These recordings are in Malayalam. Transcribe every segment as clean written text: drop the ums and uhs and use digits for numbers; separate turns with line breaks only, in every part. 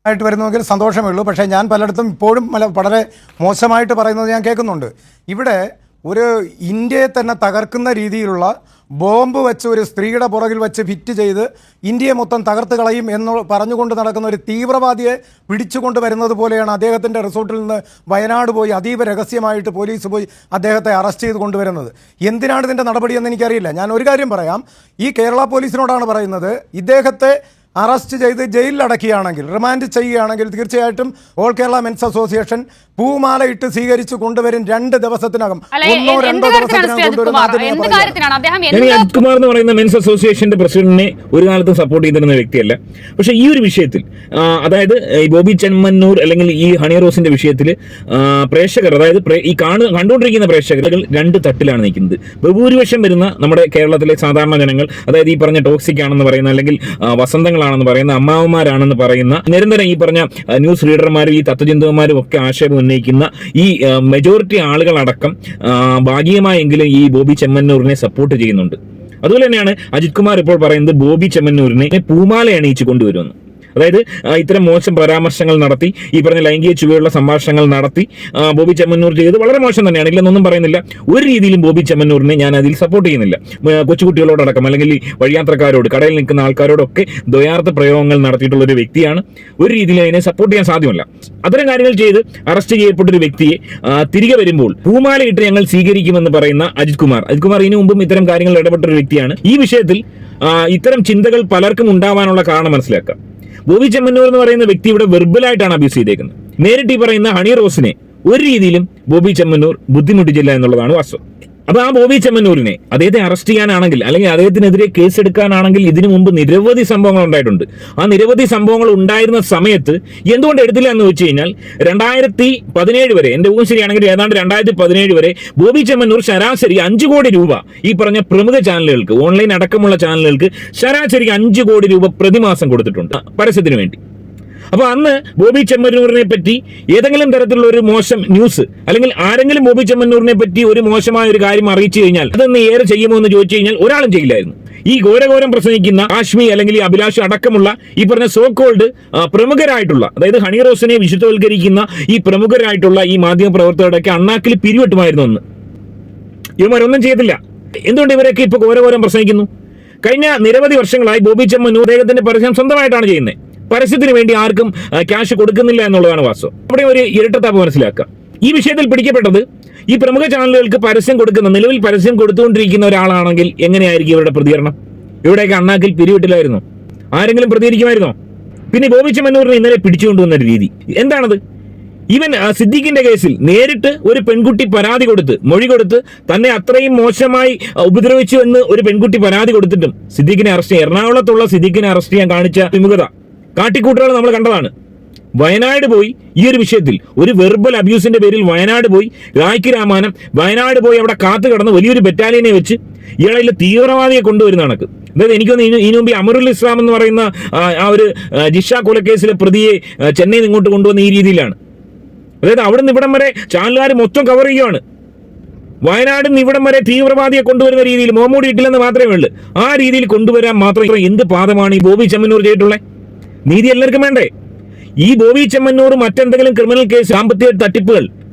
ആയിട്ട് വരുന്നുവെങ്കിൽ സന്തോഷമേ ഉള്ളൂ. പക്ഷേ ഞാൻ പലയിടത്തും ഇപ്പോഴും വളരെ മോശമായിട്ട് പറയുന്നത് ഞാൻ കേൾക്കുന്നുണ്ട്. ഇവിടെ ഒരു ഇന്ത്യയെ തന്നെ തകർക്കുന്ന രീതിയിലുള്ള ബോംബ് വെച്ച് ഒരു സ്ത്രീയുടെ പുറകിൽ വെച്ച് ഫിറ്റ് ചെയ്ത് ഇന്ത്യയെ മൊത്തം തകർത്ത് കളയും എന്ന് പറഞ്ഞുകൊണ്ട് നടക്കുന്ന ഒരു തീവ്രവാദിയെ പിടിച്ചുകൊണ്ട് വരുന്നത് പോലെയാണ് അദ്ദേഹത്തിൻ്റെ റിസോർട്ടിൽ നിന്ന് വയനാട് പോയി അതീവ രഹസ്യമായിട്ട് പോലീസ് പോയി അദ്ദേഹത്തെ അറസ്റ്റ് ചെയ്ത് കൊണ്ടുവരുന്നത്. എന്തിനാണ് ഇതിൻ്റെ നടപടിയെന്ന് എനിക്കറിയില്ല. ഞാൻ ഒരു കാര്യം പറയാം, ഈ കേരള പോലീസിനോടാണ് പറയുന്നത്, ഇദ്ദേഹത്തെ അറസ്റ്റ് ചെയ്ത് ജയിലിൽ അടക്കുകയാണെങ്കിൽ, റിമാൻഡ് ചെയ്യുകയാണെങ്കിൽ തീർച്ചയായിട്ടും ഓൾ കേരള മെൻസ് അസോസിയേഷൻ പൂമാല ഇട്ട് സ്വീകരിച്ച് കൊണ്ടുവരും 2 ദിവസത്തിനകം. 1-2 ദിവസത്തിനകം
അജിത് കുമാർ എന്ന് പറയുന്ന മെൻസ് അസോസിയേഷന്റെ പ്രസിഡന്റിനെ ഒരു കാലത്തും സപ്പോർട്ട് ചെയ്തിരുന്ന വ്യക്തിയല്ല. പക്ഷേ ഈ ഒരു വിഷയത്തിൽ, അതായത് ബോബി ചെമ്മന്നൂർ അല്ലെങ്കിൽ ഈ ഹണി റോസിന്റെ വിഷയത്തിൽ പ്രേക്ഷകർ, അതായത് ഈ കണ്ടുകൊണ്ടിരിക്കുന്ന പ്രേക്ഷകർ 2 തട്ടിലാണ് നിൽക്കുന്നത്. ബഹുഭൂരിപക്ഷം വരുന്ന നമ്മുടെ കേരളത്തിലെ സാധാരണ ജനങ്ങൾ, അതായത് ഈ പറഞ്ഞ ടോക്സിക് ആണെന്ന് പറയുന്ന അല്ലെങ്കിൽ വസന്തങ്ങളാണെന്ന് പറയുന്ന അമ്മാവന്മാരാണെന്ന് പറയുന്ന നിരന്തരം ഈ പറഞ്ഞ ന്യൂസ് റീഡർമാരും ഈ തത്വചിന്തകന്മാരും ഒക്കെ ആക്ഷേപം ഉന്നയിക്കുന്ന ഈ മെജോറിറ്റി ആളുകളടക്കം ഭാഗികമായെങ്കിലും ഈ ബോബി ചെമ്മന്നൂരിനെ സപ്പോർട്ട് ചെയ്യുന്നുണ്ട്. അതുപോലെ തന്നെയാണ് അജിത് കുമാർ ഇപ്പോൾ പറയുന്നത് ബോബി ചെമ്മന്നൂരിനെ പൂമാല അണിയിച്ചു കൊണ്ടുവരുമെന്ന്. അതായത് ഇത്തരം മോശം പരാമർശങ്ങൾ നടത്തി, ഈ പറഞ്ഞ ലൈംഗിക ചുവയുള്ള സംഭാഷണങ്ങൾ നടത്തി ബോബി ചെമ്മന്നൂർ ചെയ്ത് വളരെ മോശം തന്നെയാണ്, ഇല്ലെന്നൊന്നും പറയുന്നില്ല. ഒരു രീതിയിലും ബോബി ചെമ്മന്നൂരിനെ ഞാൻ അതിൽ സപ്പോർട്ട് ചെയ്യുന്നില്ല. കൊച്ചുകുട്ടികളോടടക്കം അല്ലെങ്കിൽ ഈ വഴിയാത്രക്കാരോട്, കടയിൽ നിൽക്കുന്ന ആൾക്കാരോടൊക്കെ ദ്വയാർത്ഥ പ്രയോഗങ്ങൾ നടത്തിയിട്ടുള്ള ഒരു വ്യക്തിയാണ്. ഒരു രീതിയിലും അതിനെ സപ്പോർട്ട് ചെയ്യാൻ സാധ്യമല്ല. അത്തരം കാര്യങ്ങൾ ചെയ്ത് അറസ്റ്റ് ചെയ്യപ്പെട്ടൊരു വ്യക്തിയെ തിരികെ വരുമ്പോൾ പൂമാലയിട്ട് ഞങ്ങൾ സ്വീകരിക്കുമെന്ന് പറയുന്ന അജിത് കുമാർ ഇതിനു മുമ്പും ഇത്തരം കാര്യങ്ങളിൽ ഇടപെട്ടൊരു വ്യക്തിയാണ്. ഈ വിഷയത്തിൽ ഇത്തരം ചിന്തകൾ പലർക്കും ഉണ്ടാവാനുള്ള കാരണം മനസ്സിലാക്കാം. ബോബി ചെമ്മന്നൂർ എന്ന് പറയുന്ന വ്യക്തി ഇവിടെ വെർബലായിട്ടാണ് അബ്യൂസ് ചെയ്തേക്കുന്നത്. നേരിട്ട് ഈ പറയുന്ന ഹണി റോസിനെ ഒരു രീതിയിലും ബോബി ചെമ്മന്നൂർ ബുദ്ധിമുട്ടിച്ചില്ല എന്നുള്ളതാണ് വാസ്തവം. അപ്പൊ ആ ബോബി ചെമ്മന്നൂരിനെ, അദ്ദേഹത്തെ അറസ്റ്റ് ചെയ്യാനാണെങ്കിൽ അല്ലെങ്കിൽ അദ്ദേഹത്തിനെതിരെ കേസ് എടുക്കാനാണെങ്കിൽ ഇതിനു മുമ്പ് നിരവധി സംഭവങ്ങൾ ഉണ്ടായിട്ടുണ്ട്. ആ നിരവധി സംഭവങ്ങൾ ഉണ്ടായിരുന്ന സമയത്ത് എന്തുകൊണ്ട് എടുത്തില്ല എന്ന് വെച്ച് കഴിഞ്ഞാൽ 2017 വരെ, എന്റെ ഊഹം ശരിയാണെങ്കിൽ ഏതാണ്ട് 2017 വരെ ബോബി ചെമ്മന്നൂർ ശരാശരി 5 കോടി രൂപ ഈ പറഞ്ഞ പ്രമുഖ ചാനലുകൾക്ക്, ഓൺലൈൻ അടക്കമുള്ള ചാനലുകൾക്ക് ശരാശരി 5 കോടി രൂപ പ്രതിമാസം കൊടുത്തിട്ടുണ്ട് പരസ്യത്തിന് വേണ്ടി. അപ്പൊ അന്ന് ബോബി ചെമ്മന്നൂരിനെ പറ്റി ഏതെങ്കിലും തരത്തിലുള്ള ഒരു മോശം ന്യൂസ് അല്ലെങ്കിൽ ആരെങ്കിലും ബോബി ചെമ്മന്നൂരിനെ പറ്റി ഒരു മോശമായ ഒരു കാര്യം അറിയിച്ചു കഴിഞ്ഞാൽ അതൊന്ന് ഏറെ ചെയ്യുമോ എന്ന് ചോദിച്ചു കഴിഞ്ഞാൽ ഒരാളും ചെയ്യില്ലായിരുന്നു. ഈ ഘോരഘോരം പ്രസംഗിക്കുന്ന കാശ്മി അല്ലെങ്കിൽ അഭിലാഷ് അടക്കമുള്ള ഈ പറഞ്ഞ സോ കോൾഡ് പ്രമുഖരായിട്ടുള്ള, അതായത് ഹണി റോസിനെ വിശുദ്ധവൽക്കരിക്കുന്ന ഈ പ്രമുഖരായിട്ടുള്ള ഈ മാധ്യമ പ്രവർത്തകരുടെയൊക്കെ അണ്ണാക്കിൽ പിരിവെട്ടുമായിരുന്നു അന്ന്. ഇവരൊന്നും ചെയ്തില്ല. എന്തുകൊണ്ട് ഇവരൊക്കെ ഇപ്പൊ ഘോരഘോരം പ്രസംഗിക്കുന്നു? കഴിഞ്ഞ നിരവധി വർഷങ്ങളായി ബോബി ചെമ്മന്നൂർ അദ്ദേഹത്തിന്റെ പരസ്യം സ്വന്തമായിട്ടാണ് ചെയ്യുന്നത്. പരസ്യത്തിന് വേണ്ടി ആർക്കും ക്യാഷ് കൊടുക്കുന്നില്ല എന്നുള്ളതാണ് വാസ്തവം. അവിടെ ഒരു ഇരട്ടത്താപ്പ് മനസ്സിലാക്കുക. ഈ വിഷയത്തിൽ പിടിക്കപ്പെട്ടത് ഈ പ്രമുഖ ചാനലുകൾക്ക് പരസ്യം കൊടുക്കുന്ന, നിലവിൽ പരസ്യം കൊടുത്തുകൊണ്ടിരിക്കുന്ന ഒരാളാണെങ്കിൽ എങ്ങനെയായിരിക്കും ഇവരുടെ പ്രതികരണം? ഇവിടെയൊക്കെ അണ്ണാക്കിൽ പിരിവിട്ടില്ലായിരുന്നോ? ആരെങ്കിലും പ്രതികരിക്കുമായിരുന്നോ? പിന്നെ ബോബി ചെമ്മന്നൂരിനെ ഇന്നലെ പിടിച്ചുകൊണ്ടുവന്ന രീതി എന്താണത്? ഈവൻ സിദ്ദീഖിന്റെ കേസിൽ നേരിട്ട് ഒരു പെൺകുട്ടി പരാതി കൊടുത്ത്, മൊഴി കൊടുത്ത് തന്നെ അത്രയും മോശമായി ഉപദ്രവിച്ചു എന്ന് ഒരു പെൺകുട്ടി പരാതി കൊടുത്തിട്ടും സിദ്ദീഖിനെ അറസ്റ്റ് ചെയ്യാൻ, എറണാകുളത്തുള്ള സിദ്ദീഖിനെ അറസ്റ്റ് ചെയ്യാൻ കാണിച്ച വിമുഖത, കാട്ടിക്കൂട്ടുകൾ നമ്മൾ കണ്ടതാണ്. വയനാട് പോയി ഈ ഒരു വിഷയത്തിൽ ഒരു വെർബൽ അബ്യൂസിന്റെ പേരിൽ വയനാട് പോയി, രായ്ക്ക് രാമാനം വയനാട് പോയി അവിടെ കാത്തു കിടന്ന് വലിയൊരു ബറ്റാലിയനെ വെച്ച് ഇയാളെ തീവ്രവാദിയെ കൊണ്ടുവരുന്ന കണക്ക്. അതായത് എനിക്കൊന്ന് ഇതിനു മുമ്പ് അമറുൽ ഇസ്ലാം എന്ന് പറയുന്ന ആ ഒരു ജിഷ കൊലക്കേസിലെ പ്രതിയെ ചെന്നൈയിൽ ഇങ്ങോട്ട് കൊണ്ടുവന്ന ഈ രീതിയിലാണ്. അതായത് അവിടെ നിന്ന് ഇവിടം വരെ ചാനലുകാർ മൊത്തം കവർ ചെയ്യുകയാണ്. വയനാട് നിന്ന് ഇവിടം വരെ തീവ്രവാദിയെ കൊണ്ടുവരുന്ന രീതിയിൽ മുഹമ്മൂടി ഇട്ടില്ലെന്ന് മാത്രമേ ഉള്ളൂ. ആ രീതിയിൽ കൊണ്ടുവരാൻ മാത്രം എന്ത് പാദമാണ് ഈ ബോബി ചെമ്മന്നൂർ ചെയ്തിട്ടുള്ളത്? നീതി എല്ലാവർക്കും വേണ്ടേ? ഈ ബോബി ചെമ്മന്നൂർ മറ്റെന്തെങ്കിലും ക്രിമിനൽ കേസ്, സാമ്പത്തിക തട്ടിപ്പുകൾ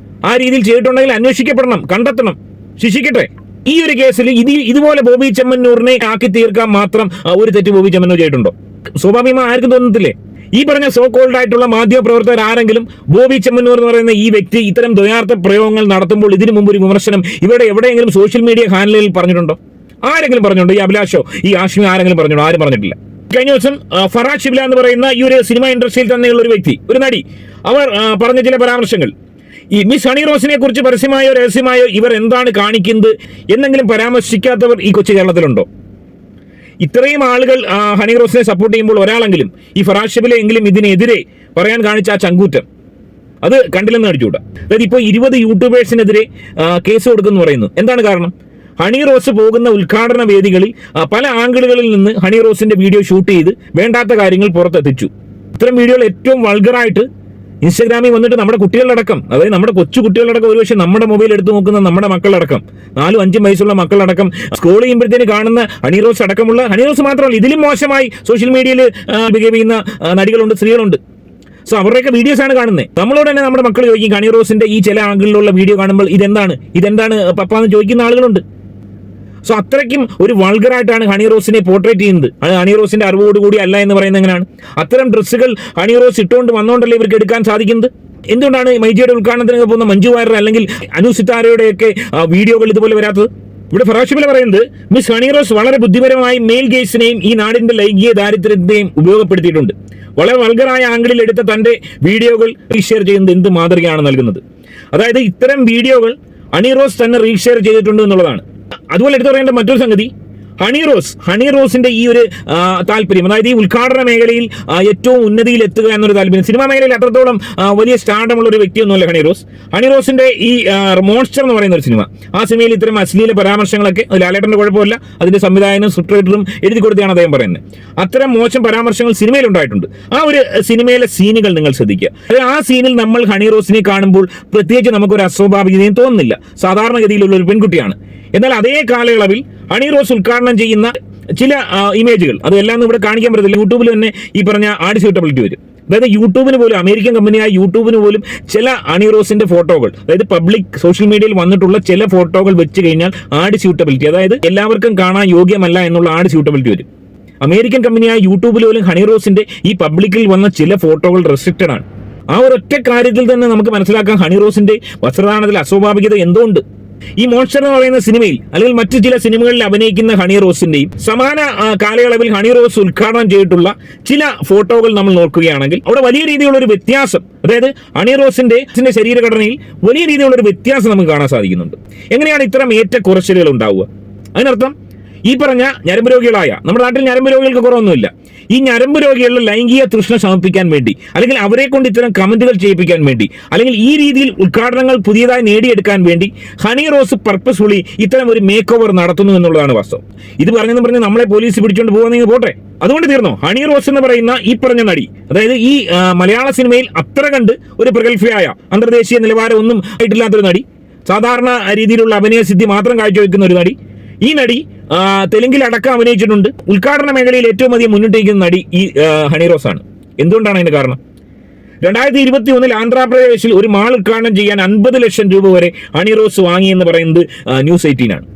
ആ രീതിയിൽ ചെയ്തിട്ടുണ്ടെങ്കിൽ അന്വേഷിക്കപ്പെടണം, കണ്ടെത്തണം, ശിക്ഷിക്കട്ടെ. ഈ ഒരു കേസിൽ ഇതുപോലെ ബോബി ചെമ്മന്നൂരിനെ ആക്കി തീർക്കാൻ മാത്രം ഒരു തെറ്റ് ബോബി ചെമ്മന്നൂർ ചെയ്തിട്ടുണ്ടോ? സ്വാഭാവികമായി ആർക്കും തോന്നത്തില്ലേ? ഈ പറഞ്ഞ സോ കോൾഡ് ആയിട്ടുള്ള മാധ്യമ പ്രവർത്തകർ ആരെങ്കിലും ബോബി ചെമ്മന്നൂർ എന്ന് പറയുന്ന ഈ വ്യക്തി ഇത്തരം ദ്വയാർത്ഥ പ്രയോഗങ്ങൾ നടത്തുമ്പോൾ ഇതിനു മുമ്പ് ഒരു വിമർശനം ഇവിടെ എവിടെയെങ്കിലും സോഷ്യൽ മീഡിയ ഹാൻഡിലിൽ പറഞ്ഞിട്ടുണ്ടോ? ആരെങ്കിലും പറഞ്ഞിട്ടുണ്ടോ? ഈ അഭിലാഷോ ഈ ആശ്മി ആരെങ്കിലും പറഞ്ഞിട്ടുണ്ടോ? ആരും പറഞ്ഞിട്ടില്ല. കഴിഞ്ഞ ദിവസം ഫറാസ് ഷിബ്ല എന്ന് പറയുന്ന ഈ ഒരു സിനിമ ഇൻഡസ്ട്രിയിൽ തന്നെയുള്ള ഒരു വ്യക്തി, ഒരു നടി, അവർ പറഞ്ഞ ചില പരാമർശങ്ങൾ, ഈ മിസ് ഹണി റോസിനെ കുറിച്ച് പരസ്യമായോ രഹസ്യമായോ ഇവർ എന്താണ് കാണിക്കുന്നത് എന്നെങ്കിലും പരാമർശിക്കാത്തവർ ഈ കൊച്ചു കേരളത്തിലുണ്ടോ? ഇത്രയും ആളുകൾ ഹണി റോസിനെ സപ്പോർട്ട് ചെയ്യുമ്പോൾ ഒരാളെങ്കിലും, ഈ ഫറാസ് ഷിബ്ല എങ്കിലും ഇതിനെതിരെ പറയാൻ കാണിച്ച ആ ചങ്കൂറ്റം അത് കണ്ടില്ലെന്ന് അടിച്ചുകൂടാ. അതായത് ഇപ്പോൾ 20 യൂട്യൂബേഴ്സിനെതിരെ കേസ് കൊടുക്കുമെന്ന് പറയുന്നു. എന്താണ് കാരണം? ഹണി റോസ് പോകുന്ന ഉദ്ഘാടന വേദികളിൽ പല ആംഗിളുകളിൽ നിന്ന് ഹണി റോസിന്റെ വീഡിയോ ഷൂട്ട് ചെയ്ത് വേണ്ടാത്ത കാര്യങ്ങൾ പുറത്തെത്തിച്ചു. ഇത്തരം വീഡിയോകൾ ഏറ്റവും വൾഗറായിട്ട് ഇൻസ്റ്റാഗ്രാമിൽ വന്നിട്ട് നമ്മുടെ കുട്ടികളടക്കം, അതായത് നമ്മുടെ കൊച്ചു കുട്ടികളടക്കം, ഒരുപക്ഷെ നമ്മുടെ മൊബൈൽ എടുത്തു നോക്കുന്ന നമ്മുടെ മക്കളടക്കം, 4-5 വയസ്സുള്ള മക്കളടക്കം സ്ക്രോൾ ചെയ്യുമ്പോഴത്തേന് കാണുന്ന ഹണി റോസ് അടക്കമുള്ള, ഹണി റോസ് മാത്രമല്ല ഇതിലും മോശമായി സോഷ്യൽ മീഡിയയിൽ ബിഹേവ് ചെയ്യുന്ന നടികളുണ്ട്, സ്ത്രീകളുണ്ട്. സോ അവരുടെയൊക്കെ വീഡിയോസ് ആണ് കാണുന്നത്. നമ്മളോട് തന്നെ നമ്മുടെ മക്കൾ ചോദിക്കും ഹണി റോസിന്റെ ഈ ചില ആംഗിളിലുള്ള വീഡിയോ കാണുമ്പോൾ ഇതെന്താണ് പപ്പ എന്ന് ചോദിക്കുന്ന ആളുകളുണ്ട്. സോ അത്രയ്ക്കും ഒരു വൾഗറായിട്ടാണ് ഹണി റോസിനെ പോർട്രേറ്റ് ചെയ്യുന്നത്. അത് ഹണി റോസിന്റെ അറിവോടുകൂടി അല്ല എന്ന് പറയുന്നത് എങ്ങനെയാണ്? അത്തരം ഡ്രസ്സുകൾ ഹണി റോസ് ഇട്ടുകൊണ്ട് വന്നുകൊണ്ടല്ലേ ഇവർക്ക് എടുക്കാൻ സാധിക്കുന്നത്? എന്തുകൊണ്ടാണ് മൈജിയുടെ ഉദ്ഘാടനത്തിന് പോകുന്ന മഞ്ജു വാര്യർ അല്ലെങ്കിൽ അനു സിത്താരയുടെയൊക്കെ വീഡിയോകൾ ഇതുപോലെ വരാത്തത്? ഇവിടെ ഫറാഷിബില പറയുന്നത് മിസ് ഹണി റോസ് വളരെ ബുദ്ധിപരമായി മെയിൽ ഗേസിനെയും ഈ നാടിന്റെ ലൈംഗിക ദാരിദ്ര്യത്തെയും ഉപയോഗപ്പെടുത്തിയിട്ടുണ്ട്. വളരെ വൾഗറായ ആംഗിളിൽ എടുത്ത തന്റെ വീഡിയോകൾ റീഷെയർ ചെയ്യുന്നത് എന്ത് മാതൃകയാണ് നൽകുന്നത്? അതായത് ഇത്തരം വീഡിയോകൾ ഹണി റോസ് തന്നെ റീഷെയർ ചെയ്തിട്ടുണ്ട് എന്നുള്ളതാണ്. അതുപോലെ എടുത്തു പറയേണ്ട മറ്റൊരു സംഗതി, ഹണി റോസിന്റെ ഈ ഒരു താല്പര്യം, അതായത് ഈ ഉദ്ഘാടന മേഖലയിൽ ഏറ്റവും ഉന്നതിയിൽ എത്തുക എന്നൊരു താല്പര്യം. സിനിമാ മേഖലയിൽ അത്രത്തോളം വലിയ സ്റ്റാർഡമുള്ള ഒരു വ്യക്തിയൊന്നുമല്ല ഹണി റോസിന്റെ ഈ മോൺസ്റ്റർ എന്ന് പറയുന്ന ഒരു സിനിമ, ആ സിനിമയിൽ ഇത്തരം അശ്ലീല പരാമർശങ്ങളൊക്കെ, അത് ലാലേട്ടന്റെ കുഴപ്പമില്ല, അതിന്റെ സംവിധായകനും സ്ക്രിപ്റ്റ് റൈറ്ററും എഴുതി കൊടുത്താണ് അദ്ദേഹം പറയുന്നത്. അത്തരം മോശം പരാമർശങ്ങൾ സിനിമയിൽ ഉണ്ടായിട്ടുണ്ട്. ആ ഒരു സിനിമയിലെ സീനുകൾ നിങ്ങൾ ശ്രദ്ധിക്കുക. അത് ആ സീനിൽ നമ്മൾ ഹണി റോസിനെ കാണുമ്പോൾ പ്രത്യേകിച്ച് നമുക്കൊരു അസ്വാഭാവികതയും തോന്നുന്നില്ല. സാധാരണഗതിയിലുള്ള ഒരു പെൺകുട്ടിയാണ്. എന്നാൽ അതേ കാലയളവിൽ ഹണി റോസ് ഉദ്ഘാടനം ചെയ്യുന്ന ചില ഇമേജുകൾ, അതെല്ലാം ഇവിടെ കാണിക്കാൻ പറ്റത്തില്ല. യൂട്യൂബിൽ തന്നെ ഈ പറഞ്ഞ ആഡ് സ്യൂട്ടബിലിറ്റി വരും. അതായത് യൂട്യൂബിന് പോലും, അമേരിക്കൻ കമ്പനിയായ യൂട്യൂബിന് പോലും ചില ഹണി റോസിന്റെ ഫോട്ടോകൾ, അതായത് പബ്ലിക് സോഷ്യൽ മീഡിയയിൽ വന്നിട്ടുള്ള ചില ഫോട്ടോകൾ വെച്ച് കഴിഞ്ഞാൽ ആഡ് സ്യൂട്ടബിലിറ്റി, അതായത് എല്ലാവർക്കും കാണാൻ യോഗ്യമല്ല എന്നുള്ള ആഡ് സ്യൂട്ടബിലിറ്റി വരും. അമേരിക്കൻ കമ്പനിയായ യൂട്യൂബിൽ പോലും ഹണി റോസിന്റെ ഈ പബ്ലിക്കിൽ വന്ന ചില ഫോട്ടോകൾ റെസ്ട്രിക്റ്റഡ് ആണ്. ആ ഒരൊറ്റ കാര്യത്തിൽ തന്നെ നമുക്ക് മനസ്സിലാക്കാം ഹണി റോസിന്റെ വസ്ത്രധാരണത്തിൽ അസ്വാഭാവികത എന്തോ ഉണ്ട്. ഈ മോൺസ്റ്റർ എന്ന് പറയുന്ന സിനിമയിൽ അല്ലെങ്കിൽ മറ്റു ചില സിനിമകളിൽ അഭിനയിക്കുന്ന ഹണി റോസിന്റെയും സമാന കാലയളവിൽ ഹണി റോസ് ഉദ്ഘാടനം ചെയ്തിട്ടുള്ള ചില ഫോട്ടോകൾ നമ്മൾ നോക്കുകയാണെങ്കിൽ അവിടെ വലിയ രീതിയിലുള്ള ഒരു വ്യത്യാസം, അതായത് ഹണി റോസിന്റെ ശരീരഘടനയിൽ വലിയ രീതിയിലുള്ള ഒരു വ്യത്യാസം നമുക്ക് കാണാൻ സാധിക്കുന്നുണ്ട്. എങ്ങനെയാണ് ഇത്തരം ഏറ്റക്കുറച്ചിലുകൾ ഉണ്ടാവുക? അതിനർത്ഥം ഈ പറഞ്ഞ ഞരമ്പ് രോഗികളായ, നമ്മുടെ നാട്ടിൽ ഞരമ്പ് രോഗികൾക്ക് കുറവൊന്നുമില്ല, ഈ ഞരമ്പ് രോഗികളുടെ ലൈംഗിക തൃഷ്ണ ശമിപ്പിക്കാൻ വേണ്ടി, അല്ലെങ്കിൽ അവരെ കൊണ്ട് ഇത്തരം കമന്റുകൾ ചെയ്യിപ്പിക്കാൻ വേണ്ടി, അല്ലെങ്കിൽ ഈ രീതിയിൽ ഉദ്ഘാടനങ്ങൾ പുതിയതായി നേടിയെടുക്കാൻ വേണ്ടി ഹണി റോസ് പർപ്പസ്ഫുള്ളി ഇത്തരം ഒരു മേക്ക് ഓവർ നടത്തുന്നു എന്നുള്ളതാണ് വാസ്തവം. ഇത് പറഞ്ഞ് നമ്മളെ പോലീസ് പിടിച്ചുകൊണ്ട് പോകുന്നെങ്കിൽ പോട്ടെ, അതുകൊണ്ട് തീർന്നോ? ഹണി റോസ് എന്ന് പറയുന്ന ഈ പറഞ്ഞ നടി, അതായത് ഈ മലയാള സിനിമയിൽ അത്ര കണ്ട് ഒരു പ്രഗത്ഭയായ അന്തർദേശീയ നിലവാരം ഒന്നും ആയിട്ടില്ലാത്തൊരു നടി, സാധാരണ രീതിയിലുള്ള അഭിനയ സിദ്ധി മാത്രം കാഴ്ചവെക്കുന്ന ഒരു നടി, ഈ നടി തെലുങ്കിൽ അടക്കം അഭിനയിച്ചിട്ടുണ്ട്. ഉദ്ഘാടന മേഖലയിൽ ഏറ്റവും അധികം മുന്നിട്ടിരിക്കുന്ന നടി ഈ ഹണി റോസ് ആണ്. എന്തുകൊണ്ടാണ് അതിന്റെ കാരണം? 2021 ആന്ധ്രാപ്രദേശിൽ ഒരു മാൾ ഉദ്ഘാടനം ചെയ്യാൻ 50 ലക്ഷം രൂപ വരെ ഹണി റോസ് വാങ്ങി എന്ന് പറയുന്നത് ന്യൂസ് 18 ആണ്.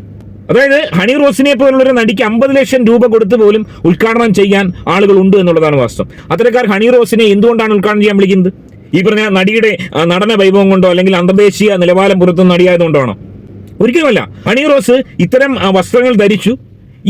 അതായത് ഹണി റോസിനെ പോലുള്ളൊരു നടിക്ക് 50 ലക്ഷം രൂപ കൊടുത്ത് പോലും ഉദ്ഘാടനം ചെയ്യാൻ ആളുകൾ ഉണ്ട് എന്നുള്ളതാണ് വാസ്തവം. അത്തരക്കാർ ഹണി റോസിനെ എന്തുകൊണ്ടാണ് ഉദ്ഘാടനം ചെയ്യാൻ വിളിക്കുന്നത്? ഈ പറഞ്ഞ നടിയുടെ നടന വൈഭവം കൊണ്ടോ അല്ലെങ്കിൽ അന്തർദേശീയ നിലവാരം പുറത്തുന്ന നടിയായതുകൊണ്ടാണോ? ഒരിക്കലുമല്ല. ഹണി റോസ് ഇത്തരം വസ്ത്രങ്ങൾ ധരിച്ചു,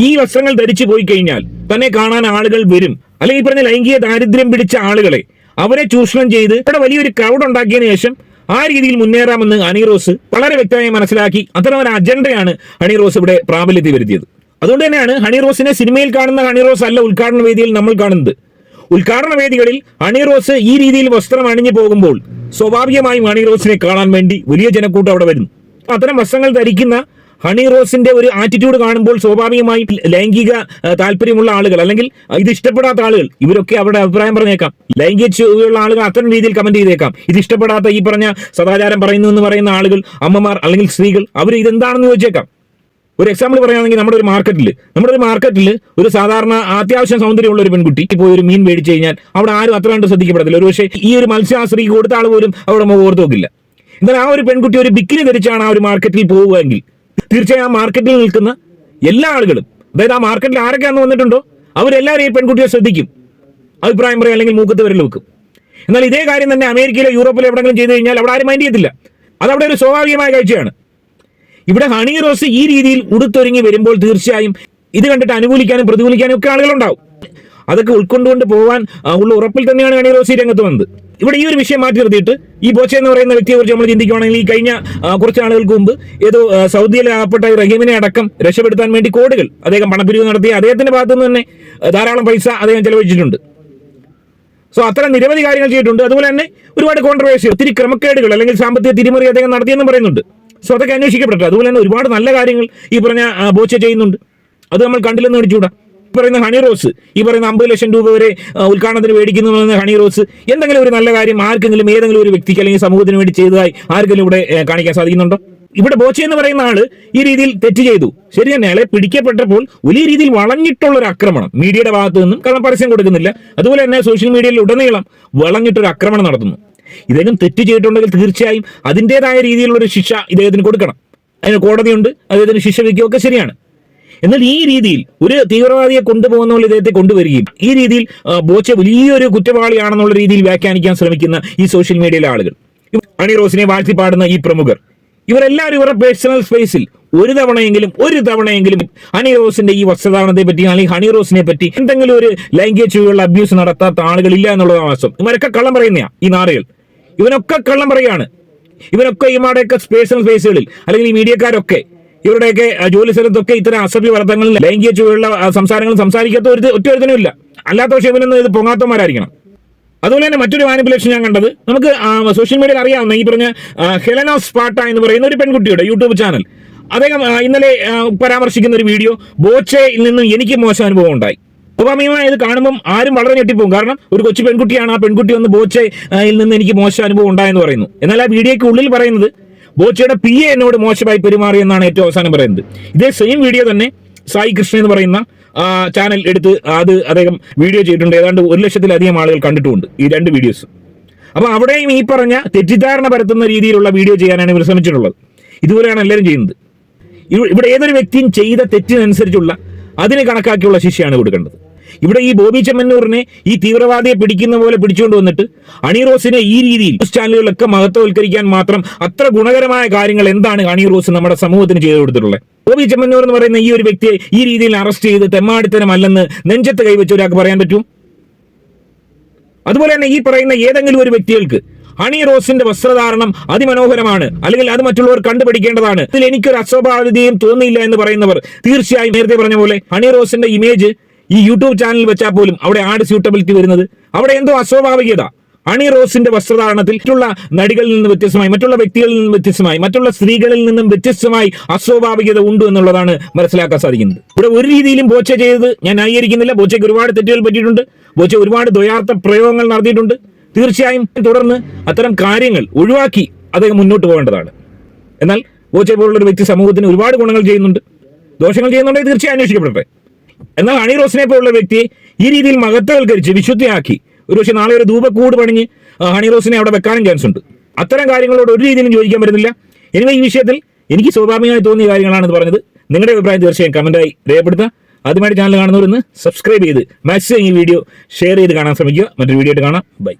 ഈ വസ്ത്രങ്ങൾ ധരിച്ചു പോയി കഴിഞ്ഞാൽ തന്നെ കാണാൻ ആളുകൾ വരും. അല്ലെങ്കിൽ ഈ പറഞ്ഞ ലൈംഗിക ദാരിദ്ര്യം പിടിച്ച ആളുകളെ അവരെ ചൂഷണം ചെയ്ത് ഇവിടെ വലിയൊരു ക്രൗഡ് ഉണ്ടാക്കിയതിനു ശേഷം ആ രീതിയിൽ മുന്നേറാമെന്ന് ഹണി റോസ് വളരെ വ്യക്തമായി മനസ്സിലാക്കി. അത്തരം ഒരു അജണ്ടയാണ് ഹണി റോസ് ഇവിടെ പ്രാബല്യത്തിൽ വരുത്തിയത്. അതുകൊണ്ട് തന്നെയാണ് ഹണി റോസിനെ സിനിമയിൽ കാണുന്ന ഹണി റോസ് അല്ല ഉദ്ഘാടന വേദിയിൽ നമ്മൾ കാണുന്നത്. ഉദ്ഘാടന വേദികളിൽ ഹണി റോസ് ഈ രീതിയിൽ വസ്ത്രം അണിഞ്ഞു പോകുമ്പോൾ സ്വാഭാവികമായും ഹണി റോസിനെ കാണാൻ വേണ്ടി വലിയ ജനക്കൂട്ടം അവിടെ വരുന്നു. അത്തരം വസ്ത്രങ്ങൾ ധരിക്കുന്ന ഹണി റോസിന്റെ ഒരു ആറ്റിറ്റ്യൂഡ് കാണുമ്പോൾ സ്വാഭാവികമായും ലൈംഗിക താല്പര്യമുള്ള ആളുകൾ അല്ലെങ്കിൽ ഇത് ഇഷ്ടപ്പെടാത്ത ആളുകൾ ഇവരൊക്കെ അവരുടെ അഭിപ്രായം പറഞ്ഞേക്കാം. ലൈംഗിക ചുവയുള്ള ആളുകൾ അത്തരം രീതിയിൽ കമന്റ് ചെയ്തേക്കാം. ഇത് ഇഷ്ടപ്പെടാത്ത ഈ പറഞ്ഞ സദാചാരം പറയുന്നു എന്ന് പറയുന്ന ആളുകൾ, അമ്മമാർ അല്ലെങ്കിൽ സ്ത്രീകൾ, അവർ ഇതെന്താണെന്ന് ചോദിച്ചേക്കാം. ഒരു എക്സാമ്പിൾ പറയുകയാണെങ്കിൽ നമ്മുടെ ഒരു മാർക്കറ്റിൽ ഒരു സാധാരണ അത്യാവശ്യം സൗന്ദര്യമുള്ള ഒരു പെൺകുട്ടി പോയി ഒരു മീൻ മേടിച്ചു കഴിഞ്ഞാൽ അവിടെ ആരും അത്ര കണ്ട് ശ്രദ്ധിക്കപ്പെടത്തില്ല. ഒരു പക്ഷേ ഈ ഒരു മത്സ്യാശ്രീക്ക് കൊടുത്ത ആൾ പോലും അവിടെ ഓർത്ത് നോക്കില്ല. എന്നാൽ ആ ഒരു പെൺകുട്ടി ഒരു ബിക്കിനി ധരിച്ചാണ് ആ ഒരു മാർക്കറ്റിൽ പോവുകയെങ്കിൽ തീർച്ചയായും ആ മാർക്കറ്റിൽ നിൽക്കുന്ന എല്ലാ ആളുകളും, അതായത് ആ മാർക്കറ്റിൽ ആരൊക്കെയാന്ന് വന്നിട്ടുണ്ടോ അവരെല്ലാവരും ഈ പെൺകുട്ടിയെ ശ്രദ്ധിക്കും, അഭിപ്രായം പറയും, അല്ലെങ്കിൽ മൂക്കത്ത് വിരൽ വെക്കും. എന്നാൽ ഇതേ കാര്യം തന്നെ അമേരിക്കയിലോ യൂറോപ്പിലോ എവിടെയെങ്കിലും ചെയ്തു കഴിഞ്ഞാൽ അവിടെ ആരും മൈൻഡ് ചെയ്യത്തില്ല. അതവിടെ ഒരു സ്വാഭാവികമായ കാഴ്ചയാണ്. ഇവിടെ ഹണി റോസ് ഈ രീതിയിൽ ഉടുത്തൊരുങ്ങി വരുമ്പോൾ തീർച്ചയായും ഇത് കണ്ടിട്ട് അനുകൂലിക്കാനും പ്രതികൂലിക്കാനും ഒക്കെ ആളുകളുണ്ടാവും. അതൊക്കെ ഉൾക്കൊണ്ടുകൊണ്ട് പോകാൻ ഉള്ള ഉറപ്പിൽ തന്നെയാണ് ഹണി റോസ് ഈ രംഗത്ത് വന്നത്. ഇവിടെ ഈ ഒരു വിഷയം മാറ്റി നിർത്തിയിട്ട് ഈ ബോച്ചെ എന്ന് പറയുന്ന വ്യക്തിയെ കുറിച്ച് നമ്മൾ ചിന്തിക്കുകയാണെങ്കിൽ ഈ കഴിഞ്ഞ കുറച്ച് നാളുകൾക്ക് മുമ്പ് ഏതോ സൗദിയിൽ അകപ്പെട്ട റഹീമിനെ അടക്കം രക്ഷപ്പെടുത്താൻ വേണ്ടി കോടികൾ അദ്ദേഹം പണപ്പിരിവ് നടത്തി അദ്ദേഹത്തിന്റെ ഭാഗത്തുനിന്ന് തന്നെ ധാരാളം പൈസ അദ്ദേഹം ചെലവഴിച്ചിട്ടുണ്ട്. സോ അത്തരം നിരവധി കാര്യങ്ങൾ ചെയ്തിട്ടുണ്ട്. അതുപോലെ തന്നെ ഒരുപാട് കോൺട്രവേഴ്സി, ഒത്തിരി ക്രമക്കേടുകൾ അല്ലെങ്കിൽ സാമ്പത്തിക തിരിമറി അദ്ദേഹം നടത്തിയെന്നും പറയുന്നുണ്ട്. സോ അതൊക്കെ അന്വേഷിക്കപ്പെട്ടു. അതുപോലെ തന്നെ ഒരുപാട് നല്ല കാര്യങ്ങൾ ഈ പറഞ്ഞ ബോച്ചെ ചെയ്യുന്നുണ്ട്. അത് നമ്മൾ കണ്ടില്ലെന്ന് അടിച്ചുകൂടാ. പറയുന്ന ഹണി റോസ് ഈ പറയുന്ന 50 ലക്ഷം രൂപ വരെ ഉദ്ഘാടനത്തിന് മേടിക്കുന്നു ഹണി റോസ് എന്തെങ്കിലും ഒരു നല്ല കാര്യം ആർക്കെങ്കിലും ഏതെങ്കിലും ഒരു വ്യക്തിക്ക് അല്ലെങ്കിൽ സമൂഹത്തിന് വേണ്ടി ചെയ്തതായി ആർക്കെങ്കിലും ഇവിടെ കാണിക്കാൻ സാധിക്കുന്നുണ്ടോ? ഇവിടെ ബോച്ചെ എന്ന് പറയുന്ന ആള് ഈ രീതിയിൽ തെറ്റ് ചെയ്തു, ശരി തന്നെ, അയാളെ പിടിക്കപ്പെട്ടപ്പോൾ വലിയ രീതിയിൽ വളഞ്ഞിട്ടുള്ള ഒരു ആക്രമണം മീഡിയയുടെ ഭാഗത്തു നിന്നും, കാരണം പരസ്യം കൊടുക്കുന്നില്ല, അതുപോലെ തന്നെ സോഷ്യൽ മീഡിയയിൽ ഉടനീളം വളഞ്ഞിട്ടൊരു ആക്രമണം നടത്തുന്നു. ഇദ്ദേഹം തെറ്റ് ചെയ്തിട്ടുണ്ടെങ്കിൽ തീർച്ചയായും അതിൻ്റെതായ രീതിയിലുള്ള ഒരു ശിക്ഷ ഇദ്ദേഹത്തിന് കൊടുക്കണം. അതിന് കോടതിയുണ്ട്, അദ്ദേഹത്തിന് ശിക്ഷ വിധിക്കുകയൊക്കെ ശരിയാണ്. എന്നാൽ ഈ രീതിയിൽ ഒരു തീവ്രവാദിയെ കൊണ്ടുപോകുന്ന പോലെ ഇദ്ദേഹത്തെ കൊണ്ടുവരികയും ഈ രീതിയിൽ ബോച്ചെ വലിയൊരു കുറ്റവാളിയാണെന്നുള്ള രീതിയിൽ വ്യാഖ്യാനിക്കാൻ ശ്രമിക്കുന്ന ഈ സോഷ്യൽ മീഡിയയിലെ ആളുകൾ, ഹണി റോസിനെ വാഴ്ത്തിപ്പാടുന്ന ഈ പ്രമുഖർ, ഇവരെല്ലാവരും ഇവരുടെ പേഴ്സണൽ സ്പേസിൽ ഒരു തവണയെങ്കിലും ഹണി റോസിന്റെ ഈ വസ്ത്രധാരണത്തെ പറ്റി അല്ലെങ്കിൽ ഹണി റോസിനെ പറ്റി എന്തെങ്കിലും ഒരു ലൈംഗിക ചുവയുള്ള അബ്യൂസ് നടത്താത്ത ആളുകളില്ല എന്നുള്ളതാണ് വാസ്തവം. ഇവരൊക്കെ കള്ളം പറയുന്നയാ ഈ നാറുകൾ, ഇവനൊക്കെ കള്ളം പറയാണ്. ഇവരൊക്കെ ഇവരുടെയൊക്കെ പേഴ്സണൽ സ്പേസുകളിൽ അല്ലെങ്കിൽ ഈ മീഡിയക്കാരൊക്കെ ഇവരുടെയൊക്കെ ജോലി സ്ഥലത്തൊക്കെ ഇത്തരം അസഭ്യ വർത്തങ്ങളിൽ ലൈംഗിക ചുവയുള്ള സംസാരങ്ങൾ സംസാരിക്കാത്ത ഒറ്റൊരുത്തനും ഇല്ല. അല്ലാത്ത പക്ഷേ ഇവനൊന്നും ഇത് പൊങ്ങാത്തവന്മാരായിരിക്കണം. അതുപോലെ തന്നെ മറ്റൊരു മാനിപ്പുലേഷൻ ഞാൻ കണ്ടത്, നമുക്ക് സോഷ്യൽ മീഡിയയിൽ അറിയാവുന്ന ഈ പറഞ്ഞ ഹെലന സ്പാട്ട എന്ന് പറയുന്ന ഒരു പെൺകുട്ടിയുടെ യൂട്യൂബ് ചാനൽ, അദ്ദേഹം ഇന്നലെ പരാമർശിക്കുന്ന ഒരു വീഡിയോ, ബോച്ചയിൽ നിന്നും എനിക്ക് മോശം അനുഭവം ഉണ്ടായി. സ്വാഭാവികമായി ഇത് കാണുമ്പോൾ ആരും വളരെ ഞെട്ടിപ്പോകും. കാരണം ഒരു കൊച്ചു പെൺകുട്ടിയാണ്, ആ പെൺകുട്ടി വന്ന് ബോച്ചയിൽ നിന്ന് എനിക്ക് മോശം അനുഭവം ഉണ്ടായെന്ന് പറയുന്നു. എന്നാൽ ആ വീഡിയോയ്ക്ക് ഉള്ളിൽ പറയുന്നത് ബോച്ചയുടെ PA എന്നോട് മോശമായി പെരുമാറി എന്നാണ് ഏറ്റവും അവസാനം പറയുന്നത്. ഇതേ സെയിം വീഡിയോ തന്നെ സായി കൃഷ്ണ എന്ന് പറയുന്ന ചാനൽ എടുത്ത് അദ്ദേഹം വീഡിയോ ചെയ്തിട്ടുണ്ട്. ഏതാണ്ട് 1,00,000-ലധികം ആളുകൾ കണ്ടിട്ടുമുണ്ട് ഈ 2 വീഡിയോസ്. അപ്പൊ അവിടെയും ഈ പറഞ്ഞ തെറ്റിദ്ധാരണ പരത്തുന്ന രീതിയിലുള്ള വീഡിയോ ചെയ്യാനാണ് ഇവർ ശ്രമിച്ചിട്ടുള്ളത്. ഇതുപോലെയാണ് എല്ലാവരും ചെയ്യുന്നത്. ഇവിടെ ഏതൊരു വ്യക്തിയും ചെയ്ത തെറ്റിനനുസരിച്ചുള്ള അതിന് കണക്കാക്കിയുള്ള ശിക്ഷയാണ് കൊടുക്കേണ്ടത്. ഇവിടെ ഈ ബോബി ചെമ്മന്നൂരിനെ ഈ തീവ്രവാദിയെ പിടിക്കുന്ന പോലെ പിടിച്ചുകൊണ്ട് വന്നിട്ട് ഹണി റോസിനെ ഈ രീതിയിൽ ന്യൂസ് ചാനലുകളൊക്കെ മഹത്വവൽക്കരിക്കാൻ മാത്രം അത്ര ഗുണകരമായ കാര്യങ്ങൾ എന്താണ് ഹണി റോസ് നമ്മുടെ സമൂഹത്തിന് ചെയ്തു കൊടുത്തിട്ടുള്ളത്? ബോബി ചെമ്മന്നൂർ എന്ന് പറയുന്ന ഈ ഒരു വ്യക്തിയെ ഈ രീതിയിൽ അറസ്റ്റ് ചെയ്ത് തെമ്മാടിത്തരമല്ലെന്ന് നെഞ്ചത്ത് കൈവച്ച് ഒരാൾക്ക് പറയാൻ പറ്റും? അതുപോലെ തന്നെ ഈ പറയുന്ന ഏതെങ്കിലും ഒരു വ്യക്തികൾക്ക് ഹണി റോസിന്റെ വസ്ത്രധാരണം അതിമനോഹരമാണ്, അല്ലെങ്കിൽ അത് മറ്റുള്ളവർ കണ്ടുപിടിക്കേണ്ടതാണ്, ഇതിൽ എനിക്കൊരു അസ്വാഭാവികതയും തോന്നിയില്ല എന്ന് പറയുന്നവർ തീർച്ചയായും നേരത്തെ പറഞ്ഞ പോലെ ഹണി റോസിന്റെ ഇമേജ് ഈ യൂട്യൂബ് ചാനൽ വെച്ചാൽ പോലും അവിടെ ആഡ് സ്യൂട്ടബിലിറ്റി വരുന്നത്, അവിടെ എന്തോ അസ്വാഭാവികത. ഹണി റോസിന്റെ വസ്ത്രധാരണത്തിൽ മറ്റുള്ള നടികളിൽ നിന്ന് വ്യത്യസ്തമായി, മറ്റുള്ള വ്യക്തികളിൽ നിന്നും വ്യത്യസ്തമായി, മറ്റുള്ള സ്ത്രീകളിൽ നിന്നും വ്യത്യസ്തമായി അസ്വാഭാവികത ഉണ്ട് എന്നുള്ളതാണ് മനസ്സിലാക്കാൻ സാധിക്കുന്നത്. ഇവിടെ ഒരു രീതിയിലും ബോച്ച ചെയ്തത് ഞാൻ ന്യായീകരിക്കുന്നില്ല. ബോച്ചയ്ക്ക് ഒരുപാട് തെറ്റുകൾ പറ്റിയിട്ടുണ്ട്, ബോച്ച ഒരുപാട് ദ്വയാർത്ഥ പ്രയോഗങ്ങൾ നടത്തിയിട്ടുണ്ട്. തീർച്ചയായും തുടർന്ന് അത്തരം കാര്യങ്ങൾ ഒഴിവാക്കി അദ്ദേഹം മുന്നോട്ട് പോകേണ്ടതാണ്. എന്നാൽ ബോച്ചെ പോലുള്ള ഒരു വ്യക്തി സമൂഹത്തിന് ഒരുപാട് ഗുണങ്ങൾ ചെയ്യുന്നുണ്ട്, ദോഷങ്ങൾ ചെയ്യുന്നുണ്ടെങ്കിൽ തീർച്ചയായും അന്വേഷിക്കപ്പെടട്ടെ. എന്നാൽ ഹണി റോസിനെ പോലുള്ള വ്യക്തിയെ ഈ രീതിയിൽ മഹത്വവൽക്കരിച്ച് വിശുദ്ധിയാക്കി ഒരുപക്ഷെ നാളെ ഒരു ധൂപക്കൂട് പണിഞ്ഞ് ഹണി റോസിനെ അവിടെ വെക്കാനും ചാൻസ് ഉണ്ട്. അത്തരം കാര്യങ്ങളോട് ഒരു രീതിയിലും ചോദിക്കാൻ പറ്റുന്നില്ല. എനിവേ ഈ വിഷയത്തിൽ എനിക്ക് സ്വാഭാവികമായി തോന്നിയ കാര്യങ്ങളാണെന്ന് പറഞ്ഞത്. നിങ്ങളുടെ അഭിപ്രായം തീർച്ചയായും കമന്റായി രേഖപ്പെടുത്തുക. ആദ്യമായിട്ട് ചാനൽ കാണുന്നവരൊന്ന് സബ്സ്ക്രൈബ് ചെയ്ത് മാക്സിമം ഈ വീഡിയോ ഷെയർ ചെയ്ത് കാണാൻ ശ്രമിക്കുക. മറ്റൊരു വീഡിയോ ആയിട്ട് കാണാം. ബൈ.